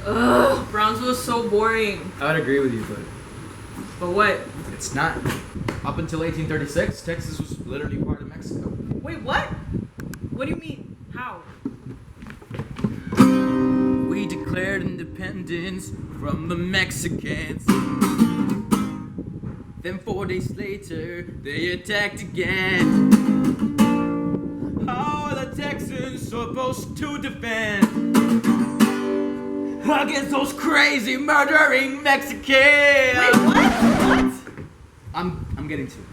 Ugh, Brownsville is so boring. I would agree with you, But what? it's not. Up until 1836, Texas was literally part of Mexico. Wait, what? What do you mean? How? We declared independence from the Mexicans. Then 4 days later, they attacked again. How are the Texans supposed to defend against those crazy murdering Mexicans? Wait, what? I'm getting to it.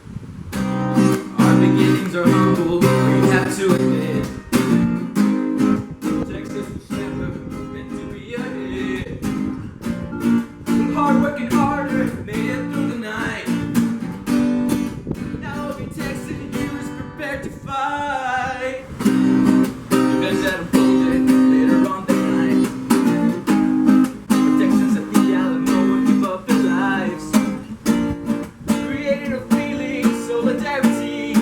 Our beginnings are humble, we have to admit. Texas was never meant to be a hit. Hard working harder, made it through the night. Now every Texan here is prepared to fight. Because that unfolded later on the night. The Texans at the Alamo would give up their lives. Created a feeling of solidarity.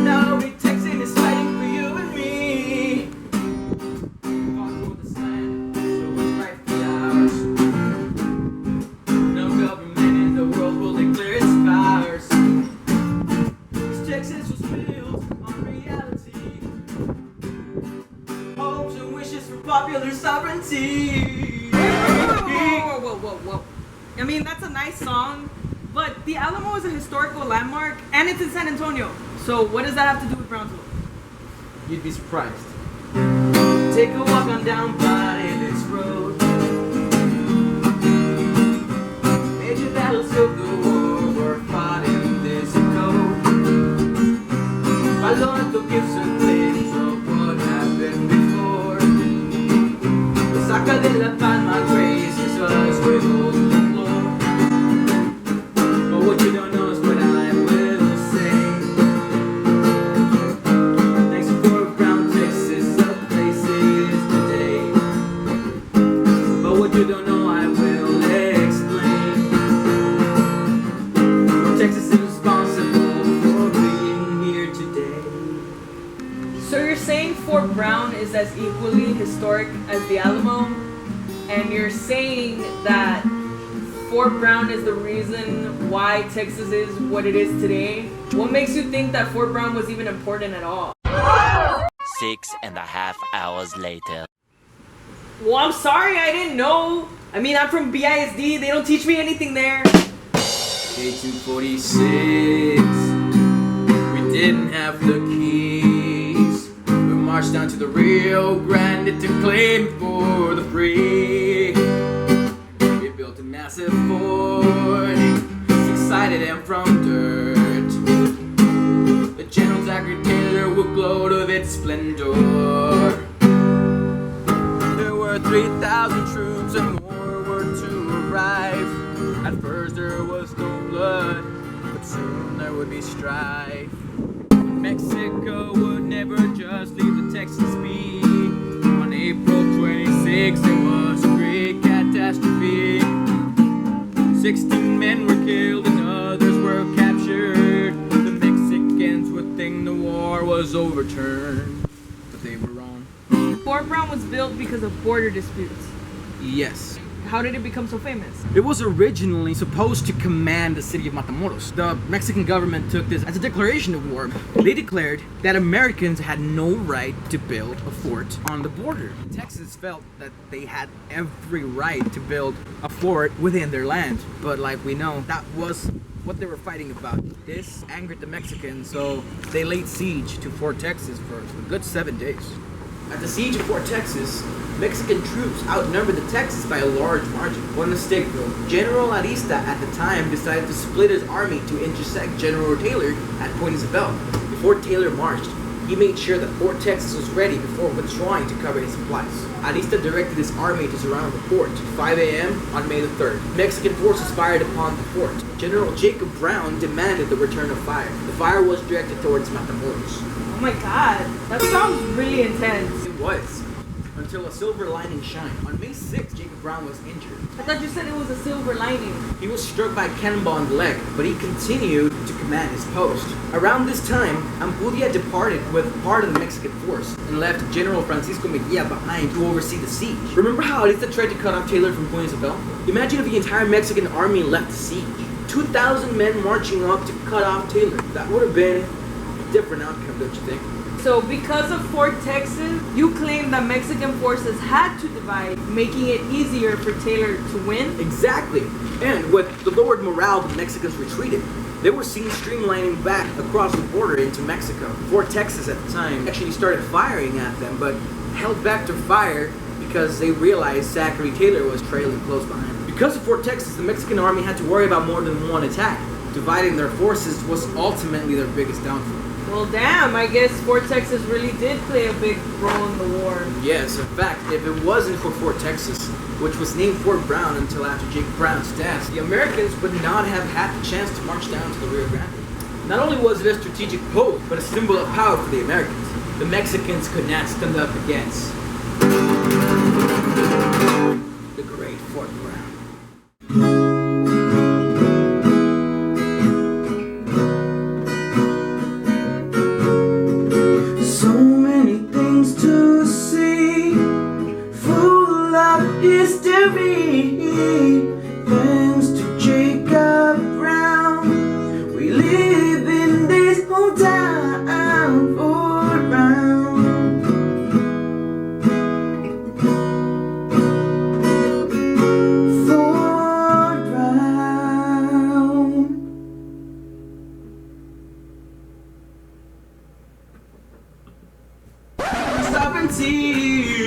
Now every Texan is fighting for you and me. We fought for this land, so it's rightfully ours. No government in the world will declare its powers. 'Cause Texas was built on reality. Hopes and wishes for popular sovereignty. Whoa. I mean, that's a nice song, but the Alamo is a historical landmark, and it's in San Antonio. So what does that have to do with Brownsville? You'd be surprised. Take a walk on down by this road. Major battles of the war were fought in this code. My Lord, they'll give some things of what happened before. The saca de la palma graces us with golden floor. But what you don't know is what I will say. Thanks for Brown, Texas, a place it is today. But what you don't know, I will explain. Texas is responsible for being here today. So you're saying Fort Brown is as equally historic as the Alamo, and you're saying that Fort Brown is the reason why Texas is what it is today? What makes you think that Fort Brown was even important at all? 6.5 hours later. Well, I'm sorry, I didn't know. I mean, I'm from BISD, they don't teach me anything there. Day 246. We didn't have the keys. We marched down to the Rio Grande to claim for the free. We built a massive fort, 6-sided and from dirt. The General Zachary Taylor will gloat of its splendor. There were 3,000 troops and more were to arrive. At first there was no blood, but soon there would be strife. Mexico would never just leave the Texans be. On April 26th, it was a great catastrophe. 16 men were killed and others were captured. The Mexicans would think the war was overturned, but they were wrong. Fort Brown was built because of border disputes. Yes. How did it become so famous? It was originally supposed to command the city of Matamoros. The Mexican government took this as a declaration of war. They declared that Americans had no right to build a fort on the border. Texans felt that they had every right to build a fort within their land. But like we know, that was what they were fighting about. This angered the Mexicans, so they laid siege to Fort Texas for a good 7 days. At the siege of Fort Texas, Mexican troops outnumbered the Texans by a large margin. One mistake though. General Arista at the time decided to split his army to intersect General Taylor at Point Isabel. Before Taylor marched, he made sure that Fort Texas was ready before withdrawing to cover his supplies. Arista directed his army to surround the fort at 5 a.m. on May the 3rd. Mexican forces fired upon the fort. General Jacob Brown demanded the return of fire. The fire was directed towards Matamoros. Oh my god, that sounds really intense. It was. until a silver lining shined. On May 6th, Jacob Brown was injured. I thought you said it was a silver lining. He was struck by a cannonball in the leg, but he continued to command his post. Around this time, Ampudia departed with part of the Mexican force and left General Francisco Mejia behind to oversee the siege. Remember how Alista tried to cut off Taylor from Puño Isabel? Imagine if the entire Mexican army left the siege. 2,000 men marching up to cut off Taylor. That would have been a different outcome, don't you think? So because of Fort Texas, you claim that Mexican forces had to divide, making it easier for Taylor to win? Exactly. And with the lowered morale, the Mexicans retreated. They were seen streamlining back across the border into Mexico. Fort Texas at the time actually started firing at them, but held back their fire because they realized Zachary Taylor was trailing close behind them. Because of Fort Texas, the Mexican army had to worry about more than one attack. Dividing their forces was ultimately their biggest downfall. Well, damn, I guess Fort Texas really did play a big role in the war. Yes, in fact, if it wasn't for Fort Texas, which was named Fort Brown until after Jacob Brown's death, the Americans would not have had the chance to march down to the Rio Grande. Not only was it a strategic post, but a symbol of power for the Americans. The Mexicans could not stand up against the great Fort Brown. Thanks to Jacob Brown, we live in this whole town for Brown. For Brown. Stop and see.